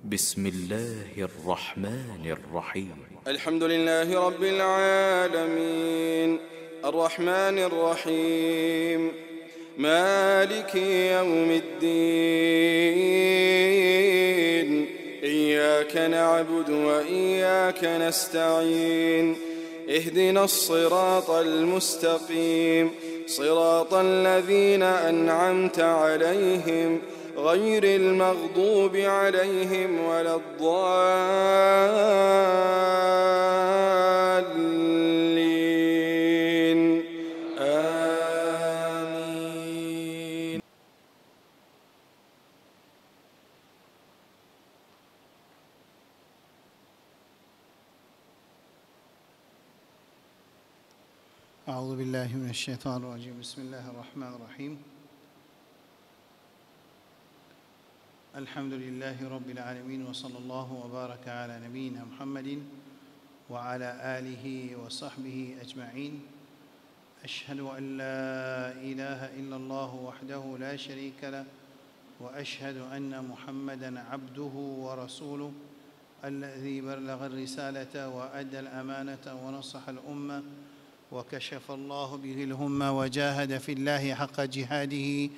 بسم الله الرحمن الرحيم الحمد لله رب العالمين الرحمن الرحيم مالك يوم الدين إياك نعبد وإياك نستعين اهدنا الصراط المستقيم صراط الذين أنعمت عليهم غير المغضوب عليهم ولا الضالين آمين. أعوذ بالله من الشيطان الرجيم. بسم الله الرحمن الرحيم. الحمد لله رب العالمين وصلى الله وبارك على نبينا محمد وعلى آله وصحبه أجمعين. أشهد أن لا إله إلا الله وحده لا شريك له وأشهد أن محمدًا عبده ورسوله الذي بلغ الرسالة وأدى الأمانة ونصح الأمة وكشف الله به الهمة وجاهد في الله حق جهاده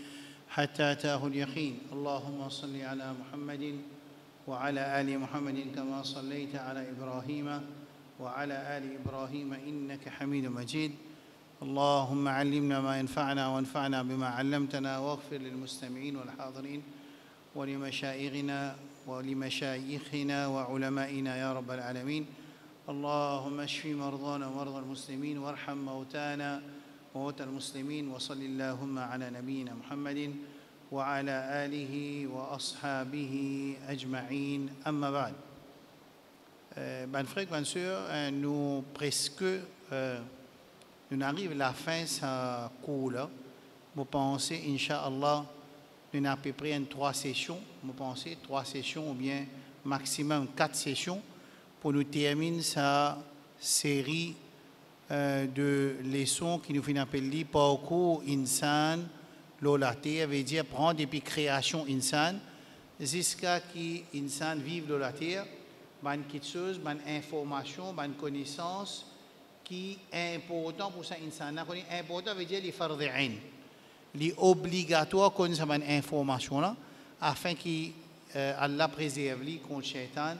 حتى أتاه اليقين. اللهم صل على محمد وعلى آل محمد كما صليت على إبراهيم وعلى آل إبراهيم إنك حميد مجيد. اللهم علمنا ما ينفعنا وانفعنا بما علمتنا واغفر للمستمعين والحاضرين ولمشايخنا وعلمائنا يا رب العالمين. اللهم اشف مرضانا ومرضى المسلمين وارحم موتانا وموتى المسلمين وصل اللهم على نبينا محمد وعلى آله وأصحابه أجمعين. أما بعد. Mes frères et sœurs, nous arrivons à la fin de ce cours-là. Vous pensez, Inch'Allah, nous avons à peu près 3 sessions. Vous pensez 3 sessions ou bien maximum 4 sessions pour nous terminer cette série de leçons qui nous font appeler parcours insan l'olaté, veut dire prendre depuis création insan jusqu'à qui insan vive l'olaté, bonne chose, bonne information, bonne connaissance qui est important pour ça insan. Important veut dire les fard'ain, les obligatoires qu'on a bonne information là afin qu'Allah préserve les contre shaitan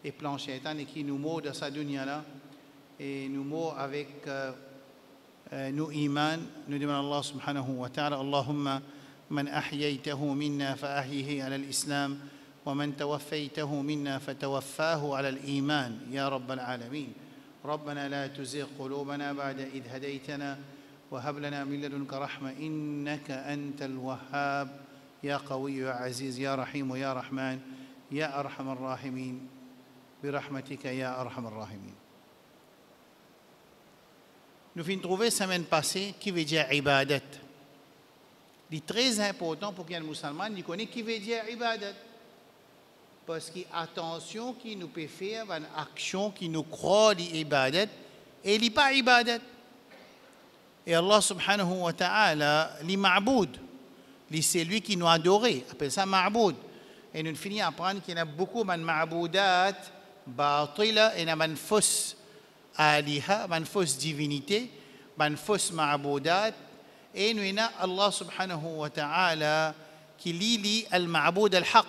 et plan shaitan et qui nous mord dans sa dunya là. Et nous mourons avec nos iman. Nous demandons Allah subhanahu wa ta'ala Allahumma man ahyaytahu minna fa ahyihi ala al-islam wa man tawaffaytahu minna fa tawaffahu ala al-iman ya rabbal alamin. ربنا لا تزغ قلوبنا بعد إذ هديتنا وهب لنا من لدنك رحمة إنك أنت الوهاب يا قوي يا عزيز يا رحيم يا رحمن يا أرحم الراحمين برحمتك يا أرحم الراحمين. Nous venons trouver la semaine passée qui veut dire ibadat. C'est très important pour qu'un musulman connaisse qui veut dire ibadat. Parce que attention qui nous peut faire une action qui nous croit l'ibadat et il n'est pas ibadat. Et Allah subhanahu wa ta'ala, l'ima'boud, c'est lui qui nous adore, appelle ça ma'boud. Et nous finissons à apprendre qu'il y a beaucoup de ma'boudat, batila, et il y a une fausse aliha, une fausse divinité, une fausse ma'boudat. Et nous avons Allah subhanahu wa ta'ala qui lit al-ma'boud al-haq,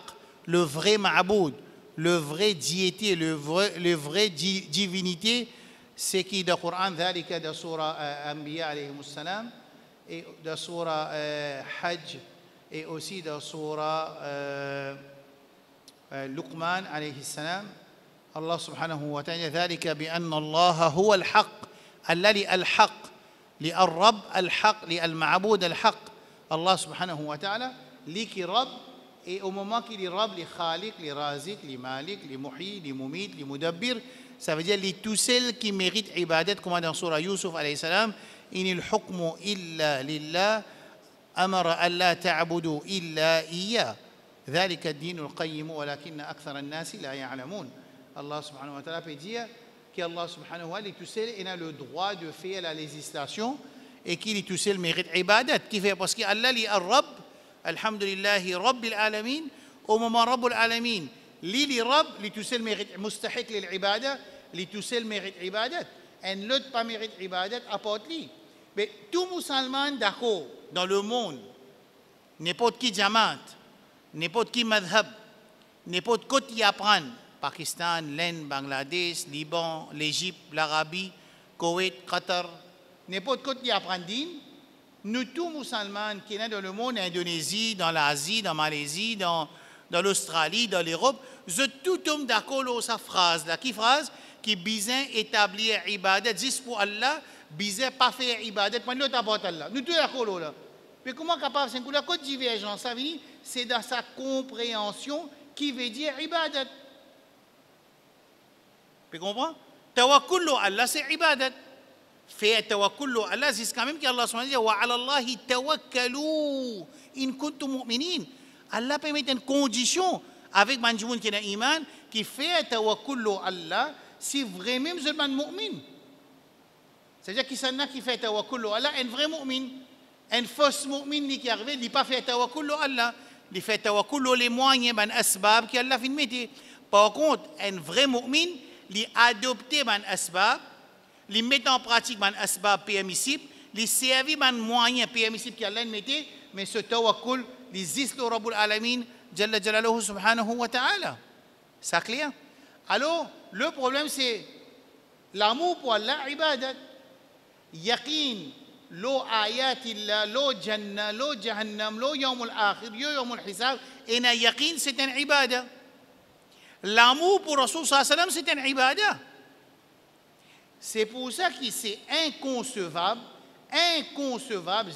le vrai ma'boud, le vrai diété, le vrai divinité. C'est qui dans le Coran, ذلك dans surah Anbiya alayhi salam, et dans surah Hajj, et aussi dans surah Luqman alayhi salam. الله سبحانه وتعالى ذلك بأن الله هو الحق الذي الحق للرب الحق للمعبود الحق الله سبحانه وتعالى ليك رب et au moment qu'il est rab, les khaliq, les razik, les malik, les muhyi, les mumit, les mudabbir, ça veut dire les tous celles qui méritent ibadat comme dans surah Yusuf alayhi salam inil hukmu illa lillah amara alla ta'budu illa iyyah ذلك الدين القيم ولكن أكثر الناس لا يعلمون. Allah subhanahu wa ta'ala peut dire qu'Allah subhanahu wa ta'ala tout seul a le droit de faire la législation et qu'il tout seul mérite ibadat. Qui fait parce qu'Allah li ar-Rabb, alhamdulillahi Rabbil alamin, au moment Rabbul alamin, li rab li tusel mérite mustahiq lil ibadah li tusel mérite ibadat et l'autre pas mérite ibadat apporte li. Mais tout musulman d'accord dans le monde, n'importe qui jamaat, n'importe qui madhab, n'importe quoi qui apprend, Pakistan, l'Inde, Bangladesh, Liban, l'Égypte, l'Arabie, Koweït, Qatar, n'importe quoi qui apprend din, nous tous musulmans qui sont dans le monde, Indonésie, dans l'Asie, dans Malaisie, dans l'Australie, dans l'Europe, je tout homme d'accord sur sa phrase là, qui phrase qui besoin établir ibadat juste pour Allah, besoin pas faire ibadat pour l'autre apporte Allah. Nous tous d'accord là. Mais comment capable c'est que la côte divergence ça veut dire c'est dans sa compréhension qui veut dire ibadat. Tu comprends? Tawakkul Allah c'est ibadat. Faire tawakkul Allah c'est quand même qu'Allah subhanahu wa ta'ala wa 'ala Allahi tawakkalu in kuntum mu'minin. Allah peut mettre une condition avec manjoun qui a iman qui fait tawakkul Allah si vraiment vous êtes un mu'min. C'est-à-dire qu'il s'en a qui fait tawakkul Allah un vrai mu'min. Un faux mu'min qui arrive, il n'a pas fait tawakkul Allah. Il fait tawakkul les moyens, les asbab qui Allah fait mettre. Par contre, un vrai mu'min, il adopte les asbab, il met en pratique les asbab permissibles, il servi les moyens permissibles qui Allah mette, mais ce tawakkul, il existe le Rabbul Alamin, Jalla Jalaluhu subhanahu wa ta'ala. C'est clair? Alors, le problème c'est l'amour pour Allah, ibadat. Yaqin, lo ayatillah, lo jannah, lo jahannam, lo yawmul akhir, yo yawmul hisab, et na yaqin c'est un ibadah. L'amour pour Rasul sallallahu alayhi wa sallam c'est un ibadah. C'est pour ça que c'est inconcevable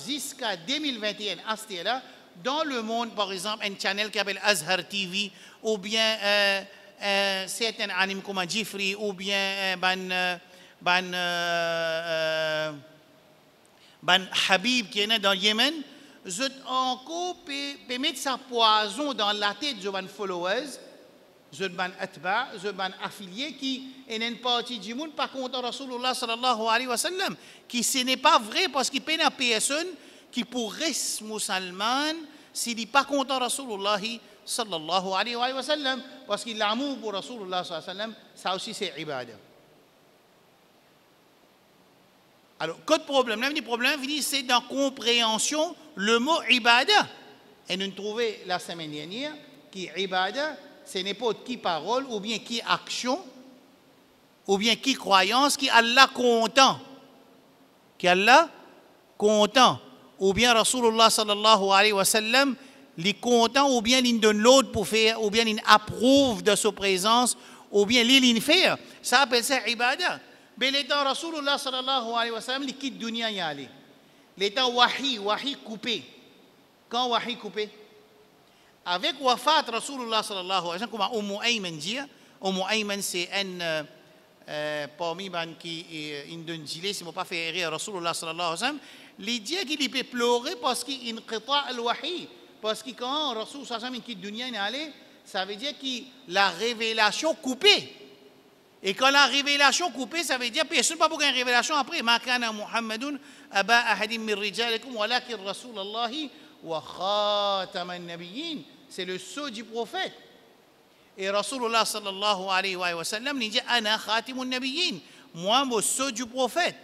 jusqu'à 2021 à ce là dans le monde, par exemple, un channel qui s'appelle Azhar TV, ou bien certains animes comme Jifri, ou bien ban Habib qui est dans le Yémen, je encore peut mettre sa poison dans la tête de ban followers, je ban atba, je ban affiliés qui est une partie du monde par contre Rasulullah sallallahu alayhi wa sallam, qui ce n'est pas vrai parce qu'il peine à personne qui pourrait être musulman s'il n'est pas content Rasulullah sallallahu alayhi wa sallam, parce que l'amour pour Rasulullah sallallahu alayhi wa sallam, ça aussi c'est ibadah. Alors, quel problème? Le problème, c'est dans la compréhension, le mot ibadah. Et nous trouvons la semaine dernière que ibadah, ce n'est pas qui parole, ou bien qui action, ou bien qui croyance, qui Allah content. Qui Allah content. Ou bien Rasulullah sallallahu alayhi wa sallam, il content, ou bien il donne l'autre pour faire, ou bien il approuve de sa présence, ou bien il fait. Ça appelle ça ibadah. Mais l'état Rasulullah sallallahu alayhi wa sallam, il quitte dunya y aller. L'état wahi coupé. Quand wahi coupé? Avec wafat Rasulullah sallallahu alayhi wa sallam, comme Umm Ayman dit, Umm Ayman c'est un parmi les qui donne gilet, si ne pas faire rire Rasulullah sallallahu alayhi wa sallam, il dit qu'il peut pleurer parce qu'il inqita al-wahi. Parce que quand Rasulullah sallallahu alayhi wa sallam quitte dunya y aller, ça veut dire que la révélation coupée. Et quand la révélation coupée, ça veut dire personne pas pour une révélation après. Ma kana Muhammadun aba ahadim min rijalikum walakin Rasulullah wa khataman nabiyyin. C'est le sceau du prophète. Et Rasulullah sallallahu alayhi wa sallam dit ana khatimun nabiyyin. Moi, le sceau du prophète.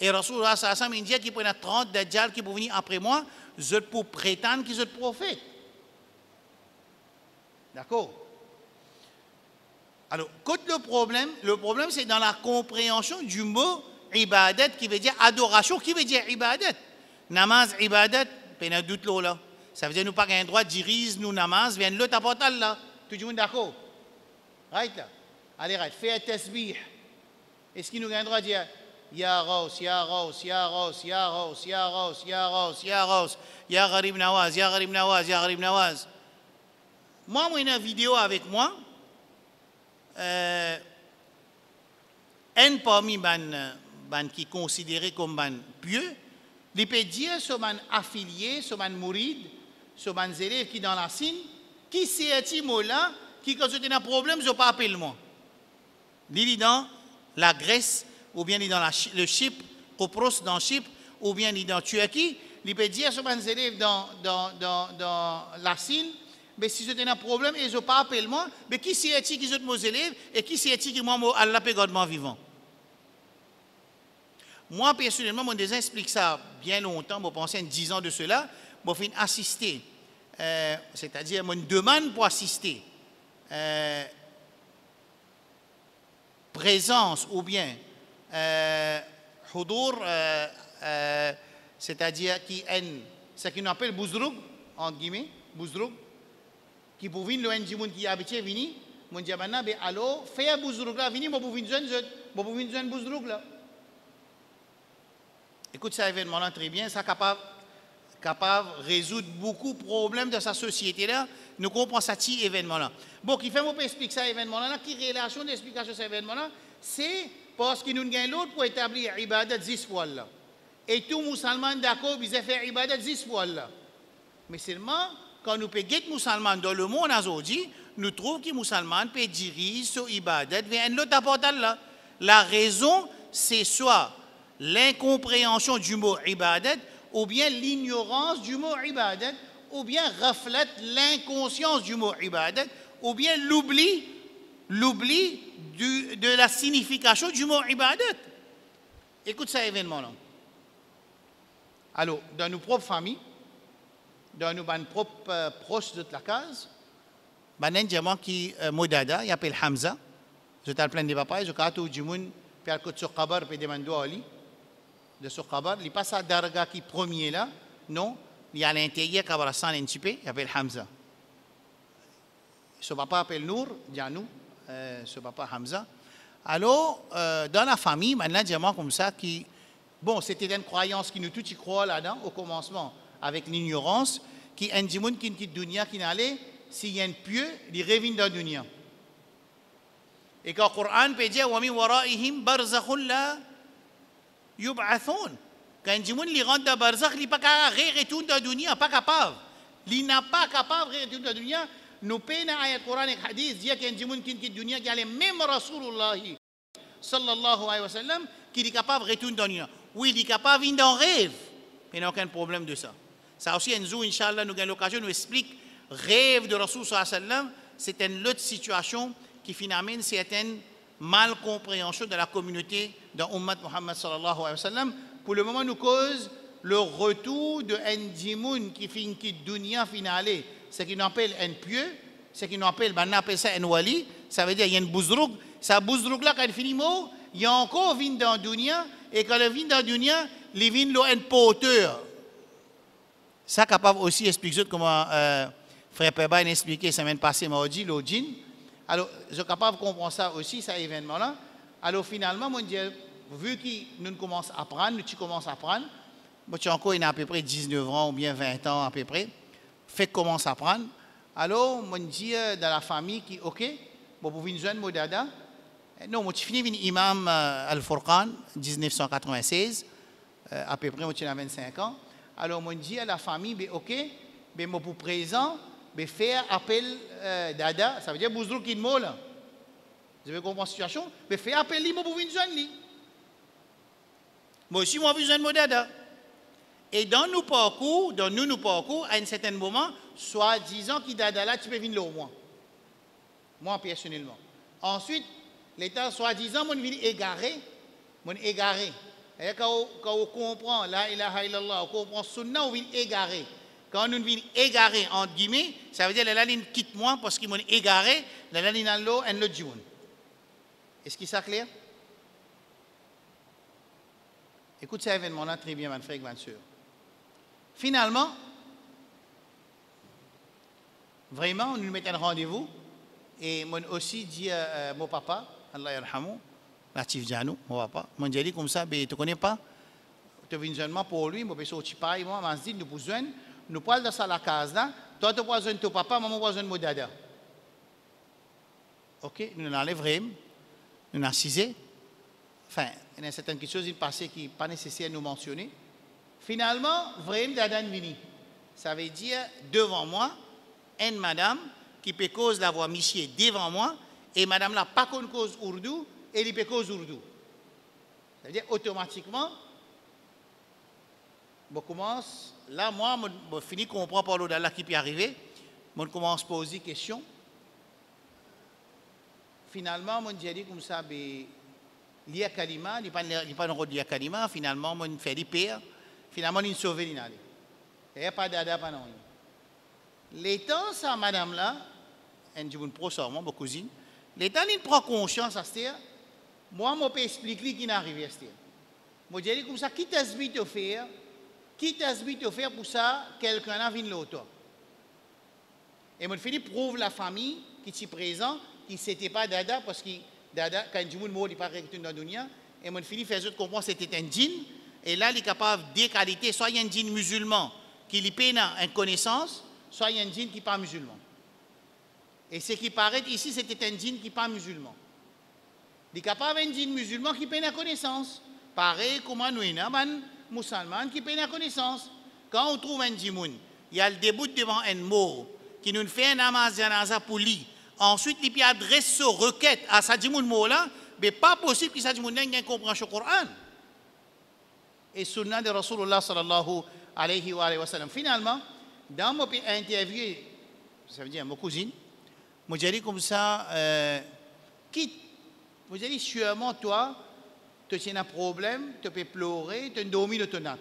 Et Rasulullah sallallahu alayhi wa sallam dit qu'il prend 30 dajjal qui vont venir après moi, je peux prétendre qu'ils sont prophètes. D'accord? Alors, le problème c'est dans la compréhension du mot ibadat qui veut dire adoration, qui veut dire ibadat. Namaz, ibadat, il y a doute là. Ça veut dire nous pas un droit de diriger nous namaz, vient l'autre apporte là. Tout le monde d'accord? Right là. Allez, right. Fais un tasbih. Est-ce qu'il nous a un droit de dire Ya Raus, Ya Raus, Ya Raus, Ya Raus, Ya Raus, Ya Raus, Ya Raus, Ya Gharib Nawaz, Ya Gharib Nawaz, Ya Gharib Nawaz. Moi, j'ai une vidéo avec moi. Un parmi les qui est considéré comme pieux, il peut dire sur les affiliés, sur les mourides, sur les élèves qui sont dans la Sine, qui c'est ce mot-là, qui quand j'ai un problème, je ne pas appeler moi. Il est dans la Grèce, ou bien il est dans le Chypre, Copros dans Chypre, ou bien il est dans Turquie, il peut dire sur les élèves dans la Sine, mais si je un problème et je pas appelle moi, mais qui c'est qui sont mes élèves et qui c'est qui moi Allah peut garder vivant. Moi personnellement, moi déjà explique ça bien longtemps, moi pensais 10 ans de cela, moi fin assister, c'est-à-dire moi demande pour assister. Présence ou bien hudur, c'est-à-dire qui est ce qu'on appelle bouzroug, entre guillemets, bouzroug, qui pour venir le NG qui est habitué venir, mon dit maintenant, ben alors, fais un bouzroug là, venez, moi pour venir jeune bouzroug là. Écoute, cet événement-là très bien, ça capable de résoudre beaucoup de problèmes de sa société-là. Nous comprenons ça, cet événement-là. Bon, qui fait mon expliquer ça, événement-là, qui relation d'explication de cet événement-là, c'est parce que nous avons l'autre pour établir ibadat 10 fois là. Et tout musulman d'accord, ils ont fait ibadat 10 fois là. Mais seulement, quand nous payons les musulmans dans le monde aujourd'hui, nous trouvons que les musulmans peuvent diriger sur ibadat vers un autre apportant là. La raison, c'est soit l'incompréhension du mot ibadat, ou bien l'ignorance du mot ibadat, ou bien reflète l'inconscience du mot ibadat, ou bien l'oubli de la signification du mot ibadat. Écoute cet événement-là. Alors, dans nos propres familles, dans nos propres proches de la case, il y a un diamant qui est modada, il appelle Hamza. Je t'ai plein de papas, je t'ai dit que je t'ai sur Kabar, puis demandé à Ali, de sur Kabar, il passe à Darga qui premier là, non, il y a à l'intérieur, Kabar Hassan un petit peu, il appelle Hamza. Ce papa appelle Nour, Dianou, ce papa Hamza. Alors, dans la famille, maintenant, diamant comme ça qui. Bon, c'était une croyance qui nous tous y croient là-dedans, au commencement, avec l'ignorance, qui un dimoun qui quitte dunya, qui n'allait, s'il y a un pieux, il revient dans dunya. Et quand le Coran peut dire, wa min waraihim barzakhun la yub'athun. Quand un dimoun il rentre dans barzakh, il n'est pas capable de retourner dans dunya, pas capable. Il n'est pas capable de retourner dans dunya. Nous payons ayat Coran et hadith, dit qu'un dimoun qui quitte dunya, qui allait même Rasulullah sallallahu alayhi wa sallam, qui est capable de retourner dans dunya. Oui, il est capable de venir dans rêve, mais il n'y a aucun problème de ça. Ça aussi, nous, Inch'Allah, nous avons l'occasion de nous expliquer rêve de Rasul sallallahu alayhi wa sallam, c'est une autre situation qui finalement c'est une malcompréhension de la communauté dans l'Ummat Muhammad sallallahu alayhi wa sallam. Pour le moment, nous cause le retour de un djimoun qui finit qui dunya finale, ce qu'on appelle un pieux, ce qu'on appelle, on appelle ça un wali, ça veut dire il y a une bouzroug, ça bouzroug là quand il finit mot, il y a encore vin dans dunya. Et quand le vin dans le dunya, les vins l'ont un porteur. Ça capable aussi d'expliquer comment Frère Peba a expliqué la semaine passée, mardi, le djinn. Alors, je suis capable de comprendre ça aussi, cet événement-là. Alors, finalement, moi, vu que nous commençons à apprendre, nous commençons à apprendre, moi, tu as encore à peu près 19 ans ou bien 20 ans à peu près, fait commence à apprendre. Alors, moi, je dis dans la famille qui, ok, bon, pour une jeune modada, non, moi, je finis avec l'imam Al-Furqan, 1996, à peu près, moi, j'ai 25 ans. Alors, moi, je dis à la famille, ben, ok, ben, moi, pour présent, ben, faire appel dada, ça veut dire bouzrou qui mot là. Vous avez compris la situation? Ben, faire appel moi pour une jeune li. Moi aussi, moi, besoin de mon dada. Et dans nos parcours, à un certain moment, soi-disant qui dada là, tu peux venir là au moins. Moi, personnellement. Ensuite, l'État, soi-disant, mon vient égaré. Et quand on comprend la ilaha illallah, on comprend sunna, on vient égaré. Quand on vient égaré, entre guillemets, ça veut dire que la ligne quitte moi parce qu'ils m'ont égaré, la ligne dans l'eau, et l'autre du monde. Est-ce que ça clair? Écoute cet événement-là très bien, mon frère et ma soeur. Finalement, vraiment, on nous met un rendez-vous. Et moi aussi dit à mon papa, Allah yarhamou, Latif Dianou, mon papa, moi j'ai dit comme ça, tu ne connais pas, tu viens seulement pour lui, moi je suis pareil, moi je dis, nous besoin, nous parlons de ça à la case là, toi tu as besoin de ton papa, moi j'ai besoin de mon dada. Ok, nous enlèverons, nous assisons. Enfin, il y a certaines choses qui passent qui n'est pas nécessaire de nous mentionner. Finalement, vraiment dada vini. Ça veut dire, devant moi, une madame, qui peut cause la voix monsieur devant moi, et madame n'a pas qu'on cause ourdou, et il peut cause ourdou. C'est-à-dire, automatiquement, je commence, là, moi, je finis de comprendre par l'autre qui peut arriver. On commence à poser des questions. Finalement, on dit comme ça, l'IA Kalima, il n'y a pas de rôle d'IA Kalima. Finalement, on fait des pires. Finalement, on sauve les nalés. Il n'y a pas d'ada, pas non. L'état, ça, madame là, elle dit une pro-sort, ma cousine. L'état, il prend conscience à ce dire. Moi, je peux expliquer qui n'est arrivé à ce dire. Je dis comme ça, qui t'asbite te faire? Qui t'asbite te faire pour ça? Quelqu'un a vu l'autre. Et mon fils prouve la famille qui est présente, qui n'était pas dada, parce que dada, quand il mot, il n'est pas rectul dans la dunya. Et mon fils fait comprendre que c'était un djinn. Et là, il est capable de deux qualités. Soit il y a un djinn musulman qui lui peine une connaissance, soit il y a un djinn qui n'est pas musulman. Et ce qui paraît ici, c'était un djinn qui n'est pas musulman. Il est capable d'un djinn musulman qui peine la connaissance. Pareil comme nous, un musulman qui peine la connaissance. Quand on trouve un djinn, il y a le début devant un mot qui nous fait un namaz janaza pour lui. Ensuite, il peut adresser sa requête à sa djinn là, mais pas possible que sa djinn ait une compréhension du Coran. Et sunna de Rasulullah sallallahu alayhi wa sallam. Finalement, dans mon interview, ça veut dire ma cousine, je dis comme ça, quitte, je dis sûrement toi, tu as un problème, tu peux pleurer, tu as dormi de ton âme.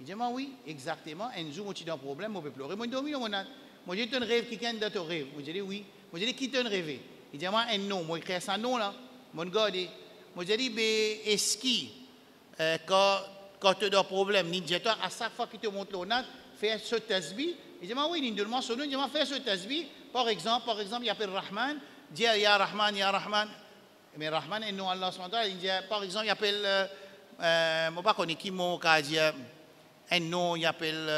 Il dit, oui, exactement, un jour, tu as un problème, je peux pleurer, je dormi de mon âme. Je dis, tu as un rêve, quelqu'un de ton rêve. Je dis, oui. Je dis, qui t'a un rêve? Il dit, un nom, je crée ça nom là, mon gars, je dis, est-ce que quand tu as un problème, toi, à chaque fois que tu montes le nat, fais ce tasbih. Il dit, oui, il dit, il dit, fais ce tasbih. Par exemple, il appelle Rahman, dit, ya Rahman, ya Rahman. Mais Rahman est non Allah subhanahu wa ta'ala. Il dit, par exemple, il appelle, je ne sais pas qui m'a dit, un nom, il appelle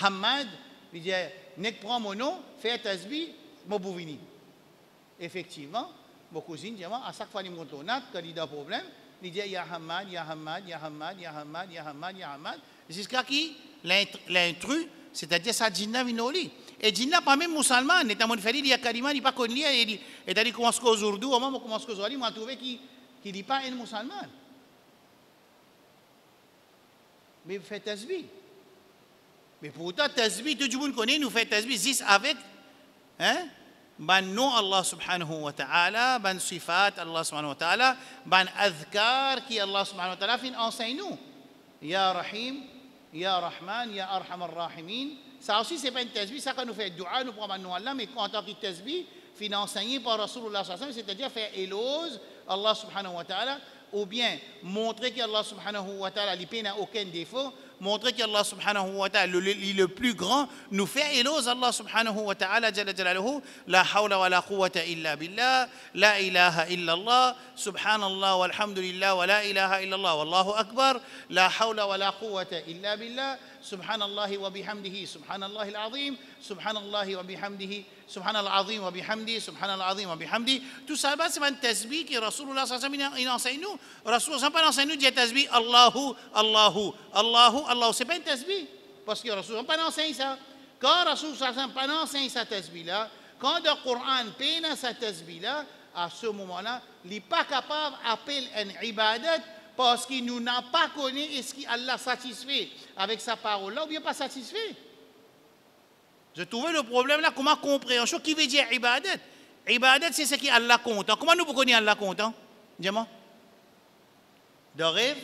Hamad. Il dit, nek prends mon nom, fais tasbih, mon bouvini. Effectivement, mon cousine dit, à chaque fois qu'il monte le nat, quand il a un problème, il dit Ya Hamad, Ya Hamad, Ya Hamad, Ya Hamad, Ya Hamad, Ya Hamad. Jusqu'à qui l'intrus, c'est-à-dire sa djinna vinoli. Et djinna pas même musulman, n'est pas mon frère, il y a Kalima, il n'est pas connu, et il commence qu'aux Urdu, au moment où commence qu'aux Urdu, il m'a trouvé qu'il n'est pas un musulman. Mais il fait tasbih. Mais pourtant, tasbih, tout le monde connaît, nous fait tasbih, juste avec, hein? ban nom Allah subhanahu wa ta'ala, ban sifat Allah subhanahu wa ta'ala, ban adhkar qui Allah subhanahu wa ta'ala fin enseigne nous. Ya Rahim, Ya Rahman, Ya Arham ar-Rahimin. Ça aussi, c'est pas une tasbih, ça quand nous fait dua, nous prenons nom Allah, mais en tant que tasbih, fin enseigné par Rasulullah sallallahu alayhi wa sallam, c'est-à-dire faire éloge Allah subhanahu wa ta'ala, ou bien montrer qu'Allah subhanahu wa ta'ala n'a aucun défaut, montrer qu'Allah subhanahu wa ta'ala le plus grand, nous fait éloge Allah subhanahu wa ta'ala jalla jalaluhu, la hawla wa la quwwata illa billah, la ilaha illa Allah, subhanallah walhamdulillah wa la ilaha illa Allah, wallahu akbar, la hawla wa la quwwata illa billah, subhanallah wa bihamdihi, subhanallah al-azim, subhanallah wa bihamdihi, subhanallah al-azim wa bihamdihi, subhanallah al-azim wa bihamdihi. Tout ça, c'est un tasbih que Rasulullah sallallahu alayhi wa sallam enseigne nous. Rasulullah sallallahu alayhi wa sallam dit tasbih Allahu, Allahu, Allahu, Allah, c'est pas un tasbih. Parce que Rasul n'a pas enseigné ça. Quand Rasul n'a pas enseigné sa tasbih-là, quand le Coran peine sa tasbih-là, à ce moment-là, il n'est pas capable d'appeler un ibadat parce qu'il nous n'a pas connu est-ce qu'Allah satisfait avec sa parole-là ou bien pas satisfait. Je trouvais le problème là, comment compréhension, qui veut dire ibadat? Ibadat, c'est ce qu'Allah compte. Comment nous connaissons Allah content? Dis-moi. De rêve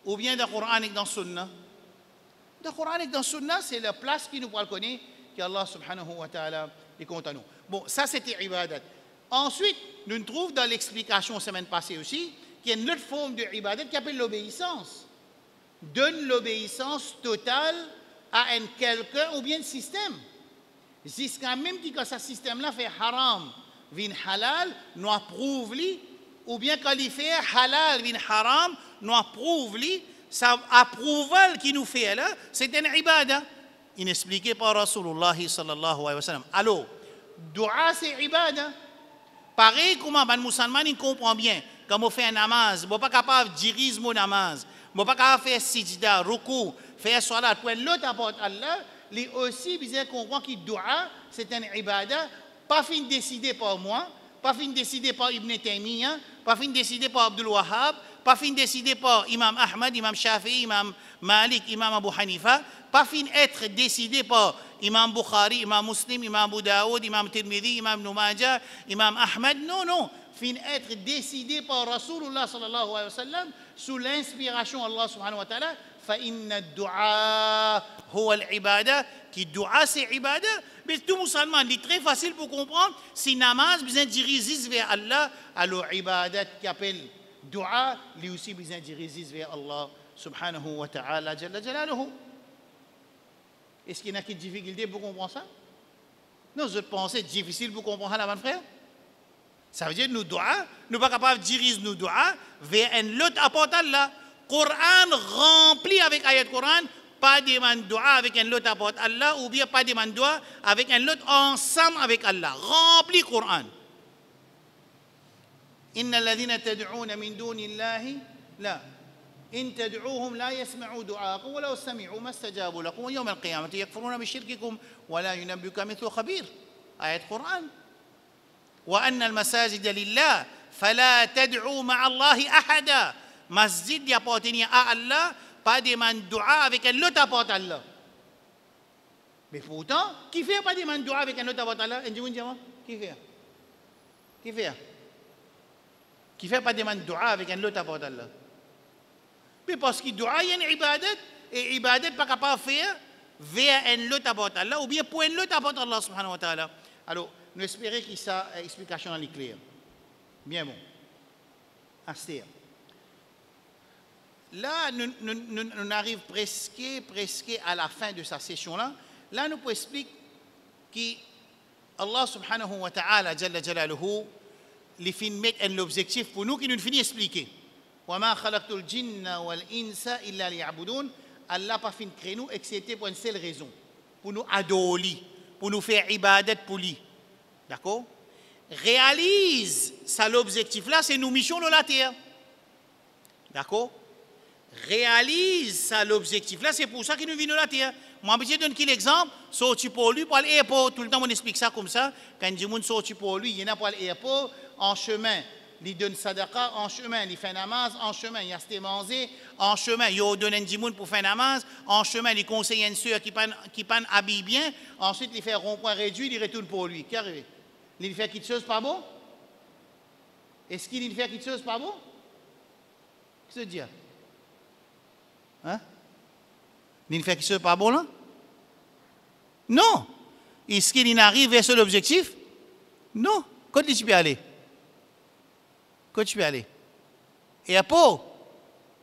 ou bien de Coran et dans Sunna? De Coran et dans Sunna, c'est la place qui nous pourra connaître qu'Allah subhanahu wa ta'ala est content à nous. Bon, ça c'était ibadat. Ensuite, nous nous trouvons dans l'explication semaine passée aussi qu'il y a une autre forme de ibadat qui s'appelle l'obéissance. Donne l'obéissance totale à un quelqu'un ou bien un système. Jusqu'à même que ce système-là fait haram, vin halal, nous approuve-li, ou bien quand il fait halal, vin haram, nous approuve-li, ça approval qui nous fait là, c'est un ibadah. Inexpliqué par Rasulullah sallallahu alayhi wa sallam. Alors, dua c'est ibadah. Pareil comme un musulman, il comprend bien. Quand on fait un namaz, on n'est pas capable de diriger mon namaz. On n'est pas capable de faire sijda, ruku, faire salat. Pour l'autre apporte Allah, lui aussi, il comprend que dua, c'est un ibadah, pas fin décidé par moi, pas fin décidé par Ibn Taymiyyah, pas fin décidé par Abdul Wahhab, pas fin décidé par Imam Ahmad, Imam Shafi'i, Imam Malik, Imam Abu Hanifa, pas fin être décidé par Imam Bukhari, Imam Muslim, Imam Abu Daoud, Imam Tirmidhi, Imam Ibn Majah, Imam Ahmad. Non, non. Fin être décidé par Rasulullah sallallahu alayhi wa sallam sous l'inspiration d'Allah subhanahu wa ta'ala. فإن الدعاء هو العبادة. Qui dua c'est ibada. Mais tout musulman, c'est très facile pour comprendre. Si namaz besoin diriger vers Allah, alors ibadat qui appelle dua, lui aussi besoin diriger vers Allah subhanahu wa ta'ala jalla jalaluhu. Est-ce qu'il y a une difficulté pour comprendre ça? Non, je pense que c'est difficile pour comprendre ça, mon frère. Ça veut dire que nous doigts, nous ne sommes pas capables de diriger nos doigts vers un autre apport Allah. Coran rempli avec ayat Coran, pas de doigt avec un autre apport Allah, ou bien pas de doigt avec un autre ensemble avec Allah. Rempli Coran. Inna alladhina tad'una min dunillahi la. إن تدعوهم لا يسمعوا دعاءكم ولو سمعوا ما استجابوا لكم ويوم القيامة يكفرون بشرككم ولا ينبئك مثل خبير. آية قرآن. وأن المساجد لله فلا تدعوا مع الله أحدا. Masjid dia appartient à Allah, pas demande dua avec un autre apporte Allah. Mais pourtant, qui fait pas demande dua avec un autre apporte Allah? Qui fait? Qui fait? Qui fait pas demande dua avec un autre apporte Allah? Mais parce que dua il y a une ibadat, et ibadat pas capable de faire vers un autre apporte Allah, ou bien pour un autre apporte Allah subhanahu wa ta'ala. Alors, nous espérons que ça explication est claire. Bien bon. Astir. Là, nous arrivons presque à la fin de sa session-là. Là, nous pouvons expliquer que Allah subhanahu wa ta'ala, jalla jalaluhu, les fins mettre un objectif pour nous qui nous finit expliquer. وَمَا خَلَقْتُ الْجِنَّ وَالْإِنسَ إِلَّا لِيَعْبُدُونَ. Allah pas fin créer nous, excepté pour une seule raison. Pour nous adorer, pour nous faire ibadat pour lui. D'accord? Réalise ça l'objectif-là, c'est nos missions dans la terre. D'accord? Réalise ça l'objectif-là, c'est pour ça que nous vivons dans la terre. Moi, je donne l'exemple, sorti pour lui, pour l'aéroport, tout le temps on explique ça comme ça. Quand du monde sorti pour lui, il y en a pour l'aéroport, en chemin, il donne sadaqa, en chemin, il fait namaz, en chemin, il a acheté manger, en chemin, il donne du monde pour faire namaz, en chemin, il conseille une soeur qui pan habille bien, ensuite il fait rond-point réduit, il retourne pour lui. Qu'est-ce qui arrive? Il fait quelque chose pas bon? Est-ce qu'il fait quelque chose pas bon? Qu'est-ce que ça veut dire? Hein? Il fait quelque chose pas bon là? Non. Est-ce qu'il arrive vers son objectif? Non. Quand tu peux aller? Quand tu peux aller? Et après,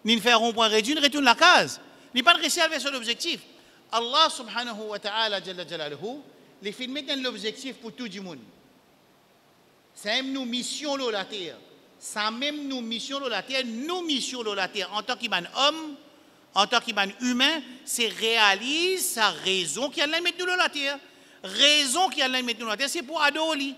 il fait un rond-point réduit, il retourne la case. Il n'est pas réussi vers son objectif. Allah subhanahu wa ta'ala jalla jalaluhu, les films mettent l'objectif pour tout le monde. C'est même nos missions sur la terre. C'est même nos missions sur la terre. Nos missions sur la terre en tant qu'homme, en tant qu'humain, c'est réaliser sa raison qui Allah met nous dans la terre. Raison qui Allah met nous dans la terre, c'est pour adorer.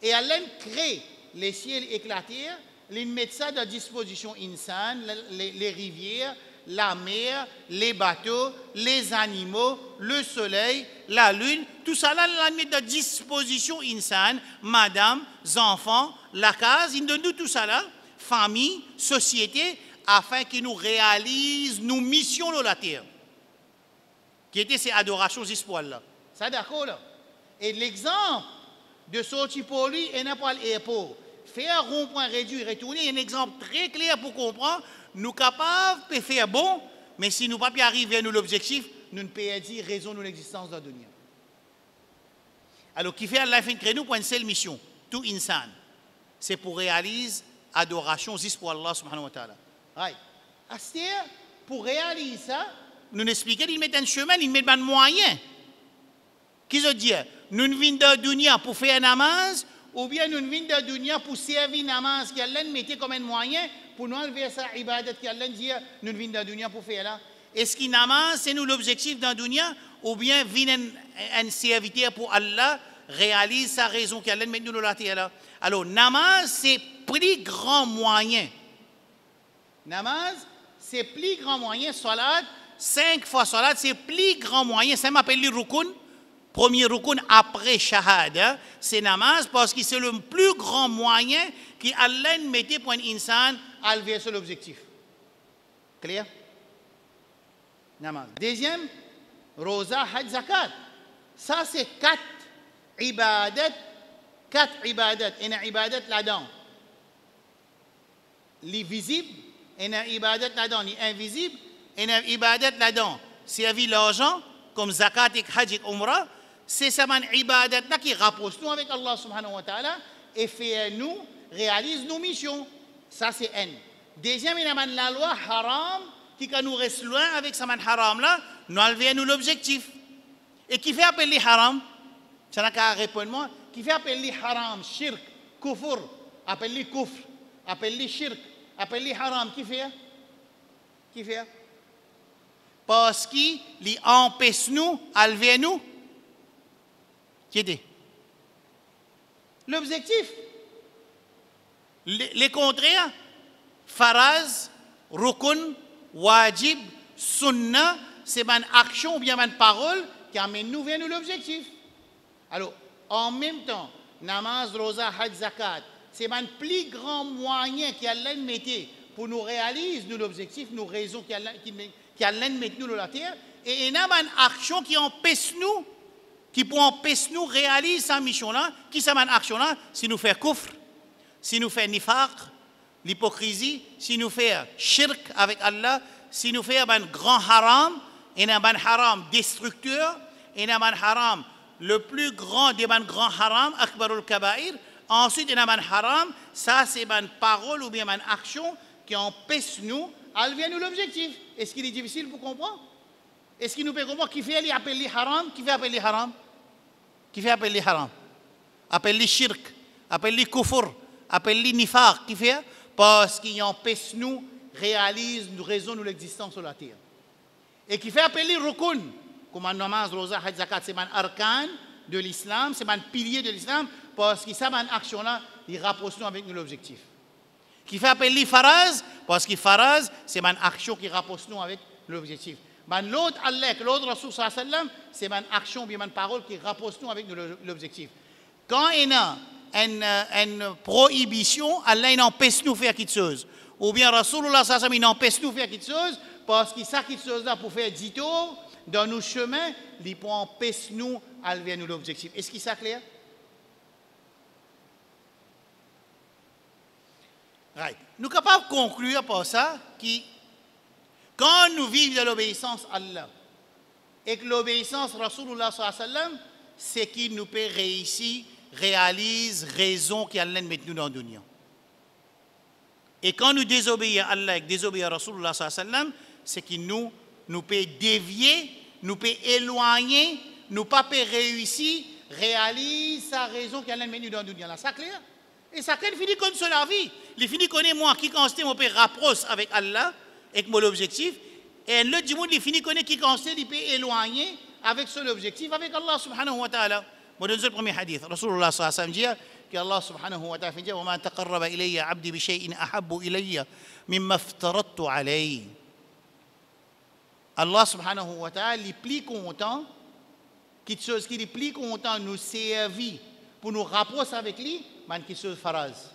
Et Allah crée les ciels et la terre, il met ça à disposition insan, les rivières, la mer, les bateaux, les animaux, le soleil, la lune, tout ça là, il met à disposition insan, madame, enfants, la case, il donne tout ça là, famille, société, afin qu'ils nous réalisent nos missions dans la terre. Qui étaient ces adorations espoirs là. Ça d'accord là? Et l'exemple de sortir pour lui, et n'a pas l'aéroport. Faire un rond-point réduit, retourner, il y a un exemple très clair pour comprendre. Nous sommes capables de faire bon, mais si nous ne pouvons pas arriver à l'objectif, nous ne pouvons pas dire raison de l'existence de la dunya. Alors, qui fait Allah fin créer nous pour une seule mission, tout insan, c'est pour réaliser adoration juste pour Allah subhanahu wa ta'ala. C'est-à-dire, pour réaliser ça, nous expliquons qu'il met un chemin, il met un moyen. Qui veut dire, nous venons de la dunya pour faire un namaz, ou bien nous venons de la dunya pour servir namaz, qui Allah mettait comme un moyen pour nous enlever ça, ibadat, qui Allah dit, nous venons de la dunya pour faire là. Est-ce que namaz, c'est nous l'objectif dans la dunya, ou bien venir un serviteur pour Allah, réalise sa raison qui Allah met nous dans la terre là. Alors, namaz, c'est plus grand moyen. Namaz, c'est plus grand moyen. Salat, 5 fois salat, c'est plus grand moyen. Ça m'appelle le rukun. Premier rukun après shahada, c'est namaz parce que c'est le plus grand moyen qu'Allah mettait pour un insan à arriver sur l'objectif. Clair? Namaz. Deuxième, roza, hajj, zakat. Ça, c'est 4 ibadat. 4 ibadat. Il y a ibadat là-dedans. Les visibles, il y a ibadat là-dedans. Les invisibles, il y a ibadat là-dedans. Servir l'argent, comme zakat et hajj et umrah, c'est ça ibadat là qui rapproche nous avec Allah subhanahu wa ta'ala et fait nous réalise nos missions. Ça, c'est un. Deuxième, il y a la loi haram qui quand nous reste loin avec ça haram là, nous enlevons nous l'objectif. Et qui fait appeler haram? Ça n'a qu'à répondre moi. Qui fait appeler haram, shirk, kufr, appeler kufr, appeler shirk, appeler haram, qui fait? Qui fait? Parce qu'il empêche nous, enlever nous. Qui était? L'objectif. Les contraires, faraz, rukun, wajib, sunnah, c'est une action ou bien une parole qui amène nous vers l'objectif. Alors, en même temps, namaz, roza, hajj, zakat, c'est un plus grand moyen qu'Allah mettait pour nous réaliser l'objectif, nos raisons qu'Allah mette nous dans la terre, et il y a une action qui empêche nous, qui peut empêcher nous réaliser cette mission-là, qui c'est une action-là, si nous faisons kufr, si nous faisons nifaq, l'hypocrisie, si nous faisons shirk avec Allah, si nous faisons un grand haram, il y a un haram destructeur, il y a un haram le plus grand des grands haram, akbarul kabair. Ensuite, il y a un haram, ça c'est une parole ou bien une action qui empêche nous à aller vers l'objectif. Est-ce qu'il est difficile pour comprendre? Est-ce qu'il nous peut comprendre qui fait appeler haram? Qui fait appeler haram? Qui fait appeler haram? Appeler shirk, appeler kufr, appeler nifaq. Qui fait? Parce qu'il empêche nous réaliser, nous raison de l'existence sur la terre. Et qui fait appeler rukun, comme un namaz, roza, hajj, zakat, c'est un arcan de l'islam, c'est un pilier de l'islam, parce que ça, une action-là, il rapproche nous avec l'objectif. Qui fait appeler faraz, parce que faraz, c'est une action qui rapproche nous avec l'objectif. L'autre Allah, l'autre Rasul sallam, c'est une action, bien une parole qui rapproche nous avec l'objectif. Quand il y a une prohibition, Allah il empêche nous de faire quelque chose. Ou bien Rasulullah sallam, il empêche nous de faire quelque chose, parce que ça, quelque chose-là, pour faire 10 tours dans nos chemins, il peut empêcher nous à vers l'objectif. Est-ce que c'est clair? Right. Nous sommes capables de conclure par ça que quand nous vivons de l'obéissance à Allah et que l'obéissance à Rasulullah sallam, c'est qu'il nous peut réussir, réaliser, raison qu'Allah met nous dans le dunya. Et quand nous désobéissons à Allah et désobéissons à Rasulullah sallam, c'est qu'il nous peut dévier, nous peut éloigner, nous pas peut réussir, réaliser sa raison qu'Allah met nous dans le dunya. Là, c'est clair? Et ça finit comme sur la vie. Il finit comme moi qui constate mon père rapproche avec Allah avec mon objectif. Et l'autre du monde, il finit comme qui constate il peut éloigner avec son objectif avec Allah subhanahu wa ta'ala. Je donne le premier hadith. Rasulullah sallallahu alayhi wa sallam dit que Allah subhanahu wa ta'ala dit وَمَا تَقَرَّبَ إِلَيَّ عَبْدِي بِشَيْءٍ أَحَبُّ إِلَيَّ مِمَّا افْتَرَضْتُ عَلَيْهِ. Allah subhanahu wa ta'ala est plus content, quelque chose qui est plus content nous servir pour nous rapprocher avec lui, quelque chose faraz.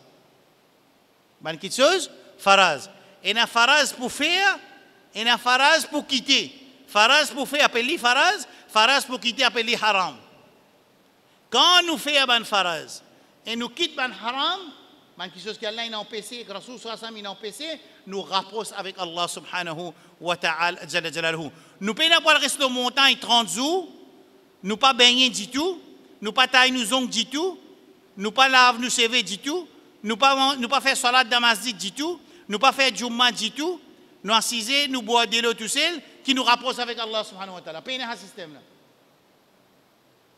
Quelque chose faraz. Et une faraz pour faire, et une faraz pour quitter. Faraz pour faire appeler faraz, faraz pour quitter appeler haram. Quand nous faisons un faraz et nous quittons un haram, quelque chose qu'Allah a empêché, que Rasul sallallahu a empêché, nous rapproche avec Allah subhanahu wa ta'ala. Nous payons pas le reste de montagne 30 jours, nous pas baigner du tout, nous pas tailler nos ongles du tout, nous pas laver nos cheveux du tout, nous pas faire salat damasdik du tout, nous pas faire jumma du tout, nous assiser, nous boire de l'eau tout seul, qui nous rapproche avec Allah subhanahu wa ta'ala. Payez un système là.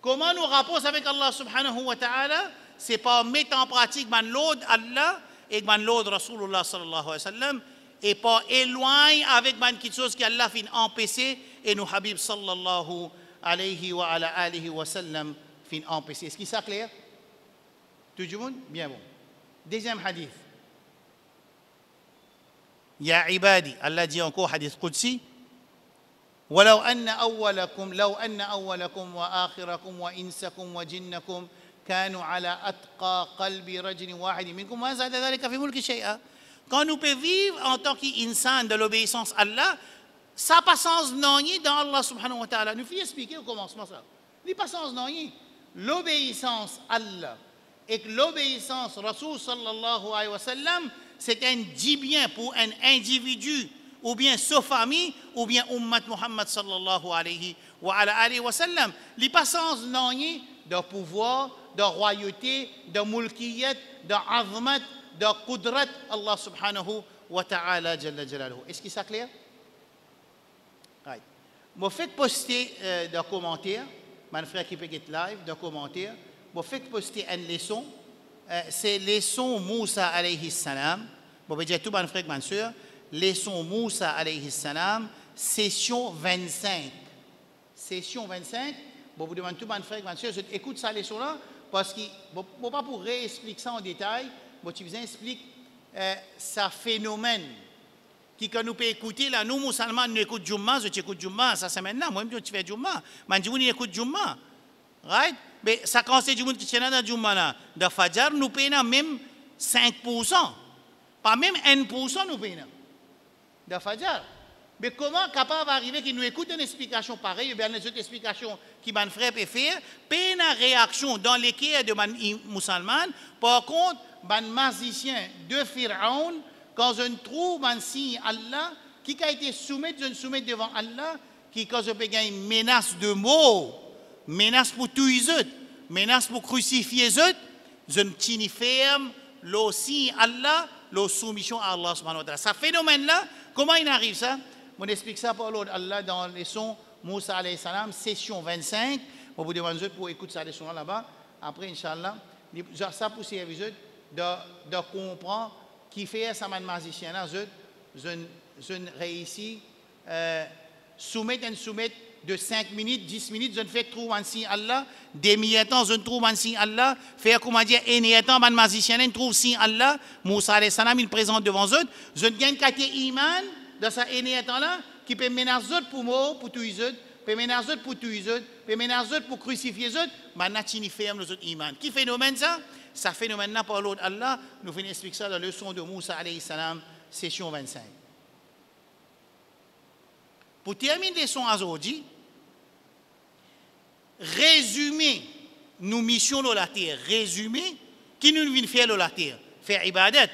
Comment nous rapprocher avec Allah subhanahu wa ta'ala? C'est pas mettre en pratique l'ordre Allah et l'ordre Rasulullah sallallahu alayhi wa sallam et pas éloigner avec quelque chose qu'Allah fin empêcher et nous Habib sallallahu alayhi wa ala alihi wa sallam fin empêcher. Est-ce que c'est clair? Tout le monde? Bien bon. Deuxième hadith. Ya ibadi, Allah dit encore hadith Qudsi. ولو أن أولكم وآخركم وإنسكم وجنكم كانوا على أتقى قلب رجل واحد منكم ما زاد ذلك في ملك شيئا. Quand nous pouvons vivre en tant qu'insan de l'obéissance à Allah, ça n'a pas sens non dans Allah subhanahu wa ta'ala. Nous faisons expliquer au commencement ça. Il n'y a pas sens non. L'obéissance à Allah et que l'obéissance Rasul sallallahu alayhi wa sallam, c'est un dit bien pour un individu ou bien sa famille ou bien ummat Muhammad sallallahu alayhi wa sallam. Il n'y a pas sens non de pouvoir, de royauté, de mulkiyat, de azmat, de qudrat Allah subhanahu wa ta'ala jalla jalaluhu. Est-ce que c'est clair? Right. Vous faites poster des commentaires, mon frère qui peut get live, des commentaires. Vous faites poster une leçon. C'est leçon Moussa alayhi salam. Vous pouvez dire tout mon frère, ma soeur. Leçon Moussa alayhi salam, session 25. Session 25. Vous demandez tout mon frère, ma soeur, écoute ça leçon là parce que vous pas pour réexpliquer ça en détail. Tu vous explique ça phénomène qui quand nous peut écouter là nous musulmans nous écoutons Jumma, je t'écoute Jumma ça c'est maintenant moi même tu fais Jumma man Jumma écoute Jumma right mais ça quand c'est du monde qui tient dans Jumma là de Fajr nous payons même 5% pas même 1% nous payons de Fajr. Mais comment capable d'arriver qu'il nous écoute une explication pareille, bien les autres explications qui mon frère peut faire, pas une réaction dans les cas de musulmans. Par contre, ban magicien de Pharaon, quand je trouve un signe Allah qui a été soumis, je soumets devant Allah, qui quand je peux gagner une menace de mort, menace pour tout les autres, menace pour crucifier les autres, je ne tiens ferme le signe Allah, la soumission à Allah subhanahu wa ta'ala. Ce phénomène-là, comment il arrive ça? On explique ça par l'ordre Allah dans les leçon Moussa alayhi salam, session 25. On vous demande pour écouter ça leçon là-bas. Après, Inch'Allah, ça pour servir de comprendre qui fait ça man magicien là, je réussis soumettre de 5 minutes, 10 minutes, je ne fais que trouver un signe Allah, demi-temps, je ne trouve un signe Allah, faire comment dire, un man magicien, je trouve signe Allah, Moussa alayhi salam, il présente devant eux, je ne gagne qu'à iman dans ça là qui peut menacer autres pour mort pour tous les autres peut menacer autres pour tous les autres peut menacer autres pour crucifier les autres maintenant tu ferme les autres iman qui phénomène ça phénomène là par l'autre Allah nous venons expliquer ça dans la leçon de Moussa alayhi salam session 25 pour terminer leçon aujourd'hui résumer nos missions dans la terre résumer qui nous vient faire dans la terre faire ibadat.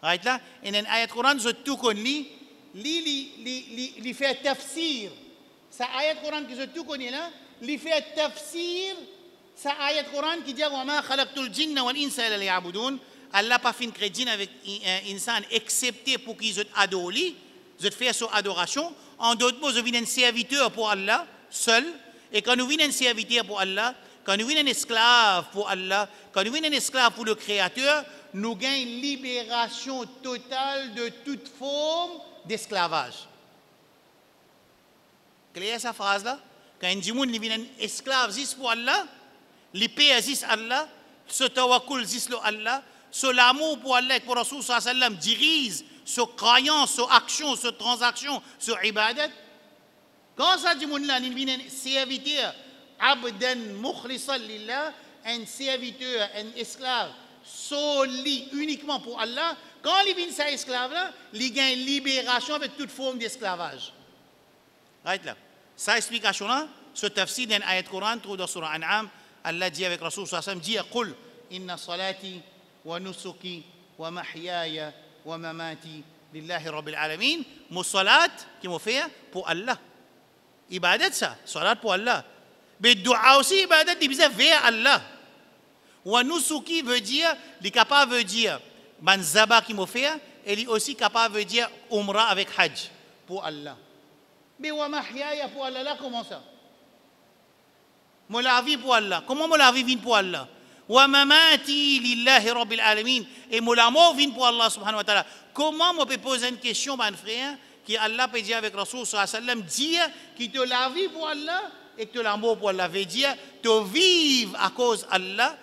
Right là, et dans l'ayat Coran, je tout connais, li fait tafsir. Ça ayat Coran que je tout connais là, li fait tafsir. Ça ayat Coran qui dit wa ma khalaqtul jinna wal insa illa liya'budun. Allah pas fin crédit avec insan excepté pour qu'ils adorent lui, je faire son adoration. En d'autres mots, je viens un serviteur pour Allah seul. Et quand nous venons un serviteur pour Allah, quand nous venons un esclave pour Allah, quand nous venons un esclave pour le Créateur, nous gagnons une libération totale de toute forme d'esclavage. Claire cette phrase-là? Quand un djimoun vient un esclave juste pour Allah, les paix juste Allah, ce tawakkul juste Allah, ce l'amour pour Allah et pour Rasul sallallahu alayhi wa sallam dirige ce croyance, ce action, ce transaction, ce ibadat. Quand ça djimoun-là vient un serviteur, abdan mukhlisan lillah, un serviteur, un esclave, soli uniquement pour Allah, quand il vient cet esclave-là, il gagne libération avec toute forme d'esclavage. Right là. Sa explication-là, ce tafsir d'un ayat Coran, trouve dans Surah An'am, Allah dit avec Rasul sallallahu alayhi wa sallam, dit Qul inna salati wa nusuki wa mahyaya wa mamati lillahi rabbil alamin. Mon salat qui m'a fait pour Allah. Ibadat ça, salat pour Allah. Mais dua aussi, ibadat, il dit vers Allah. Wa nusuki veut dire, il est capable de dire, man zaba qui m'a fait, et il est aussi capable de dire umrah avec hajj pour Allah. Mais wa mahyaya pour Allah, là, comment ça? Mon la vie pour Allah. Comment mon la vie vient pour Allah? Wa mamati lillahi rabbil alamin. Et mon la mort vient pour Allah subhanahu wa ta'ala. Comment on peut poser une question, mon frère, qui Allah peut dire avec Rasul sallallahu alayhi wa sallam, dire qu'il te la vie pour Allah et que la mort pour Allah veut dire te vivre à cause d'Allah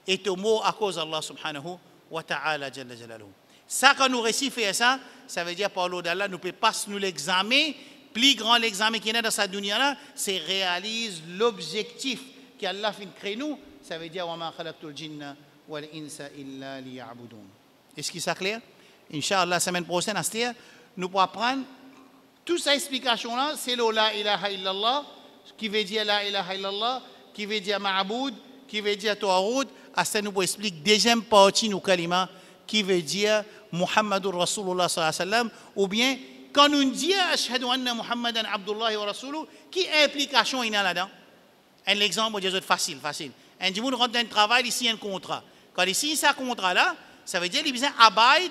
et te mort à cause d'Allah subhanahu wa ta'ala jalla jalaluhu. Ça, quand nous réussissons à faire ça, ça veut dire par l'eau d'Allah, nous ne pouvons pas nous l'examiner, plus grand l'examen qu'il y a dans cette dunya-là, c'est réalise l'objectif qu'Allah fait créer nous. Ça veut dire « Wa ma khalaqtul jinna wal insa illa liya'budun ». Est-ce que c'est clair? Inch'Allah, la semaine prochaine, nous pourrons prendre toute cette explication-là, c'est le La ilaha illallah, qui veut dire La ilaha illallah, qui veut dire Ma'aboud, qui veut dire Tawhid. Asta nous explique deuxième partie nous kalima, qui veut dire Muhammadur Rasulullah sallallahu alayhi wa sallam, ou bien quand on dit Ashhadu anna Muhammadan Abdullahi wa Rasuluh, qui implication il y a là-dedans? Un exemple, je dis facile. Un dit, vous rentrez dans un travail, ici, un contrat. Quand ici, ce contrat-là, ça veut dire qu'il y a un abide,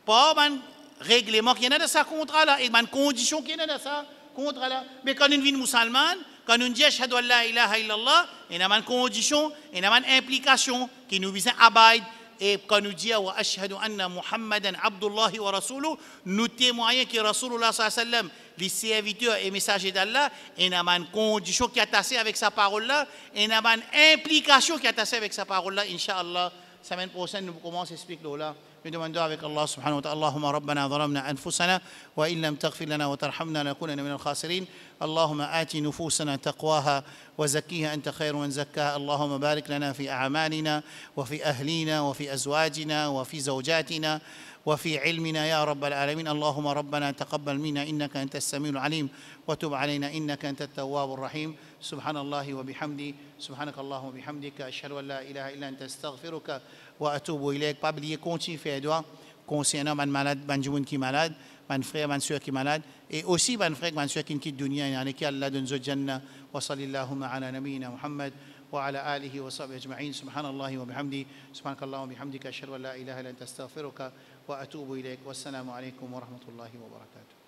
pas un règlement qui y a dans ce contrat-là, et une condition qui y a dans ce contrat-là. Mais quand on vit musulman, quand on dit Ashhadu an la ilaha illallah, il y a une condition, il y a une implication qui nous vise à abide. Et quand nous disons wa ashhadu anna Muhammadan Abdullahi wa Rasuluh, nous témoignons que Rasulullah sallallahu alayhi wa sallam, les serviteurs et messagers d'Allah, il y a une condition qui est attachée avec sa parole-là, et il y a une implication qui est attachée avec sa parole-là, Inch'Allah. Semaine prochaine, nous commençons à expliquer là. Nous demandons avec Allah subhanahu wa ta'ala, Allahumma rabbana zalamna anfusana, wa in lam taghfir lana wa tarhamna lakunanna min al-khasirin. Allahumma ati nufusana taqwaha wa zakkiha anta khayru man zakkaha. Allahumma barik lana fi a'malina wa fi ahlina wa fi azwajina wa fi zawjatina وفي علمنا يا رب العالمين. اللهم ربنا تقبل منا إنك أنت السميع العليم وتب علينا إنك أنت التواب الرحيم. سبحان الله وبحمده سبحانك اللهم وبحمدك أشهد أن لا إله إلا أنت أستغفرك وأتوب إليك. Pas oublier continue faire doigt concernant man malade, man jouen qui malade, man frère, man soeur qui malade, et aussi man frère, man soeur qui quitte dunya, yani qui Allah donne zo janna. Wa sallallahu ala nabiyyina Muhammad وعلى آله وصحبه أجمعين. سبحان الله وبحمده سبحانك اللهم وبحمدك أشهد أن لا إله إلا أنت أستغفرك وأتوب إليك. والسلام عليكم ورحمة الله وبركاته.